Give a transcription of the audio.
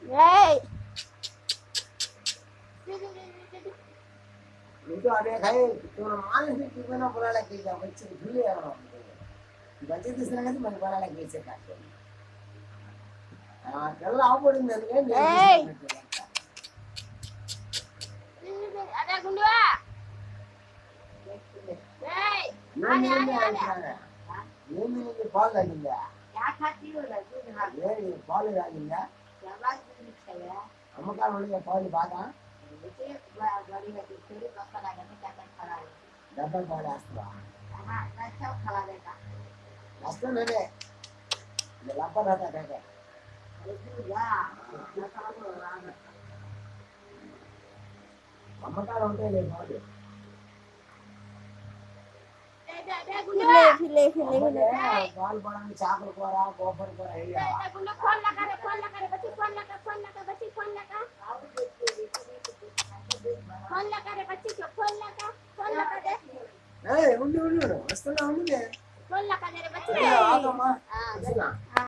Ê. itu ada kayak cuma mana sih kita nak bola lagi jam kecil dulu ya orang baca itu senang itu main bola lagi sekat kalau apa pun dengan kan Hey. Ada gundua. Hey. ini ball lagi ya Ya khati ho la tu ha. ये ball lagi ya Ya ba tu chaya. हम क्या बोले ball बात Bete bari ha tu thiri papa la gane ka khala hai. Double ball आस्ता Ha na chau khala de ka. आस्ता नहीं ये लापा रहता है Itu ya. Na khala ho la. हम क्या होते हैं बॉल File. बॉल बड़ा में चाकू को रहा गोबर को रही है फोन लगा रे बच्ची फोन लगा फोन लगा बच्ची फोन लगा ए उन्नी उन्नी वस्तुना उन्नी फोन लगा दे रे बच्ची ए आ तो मां हां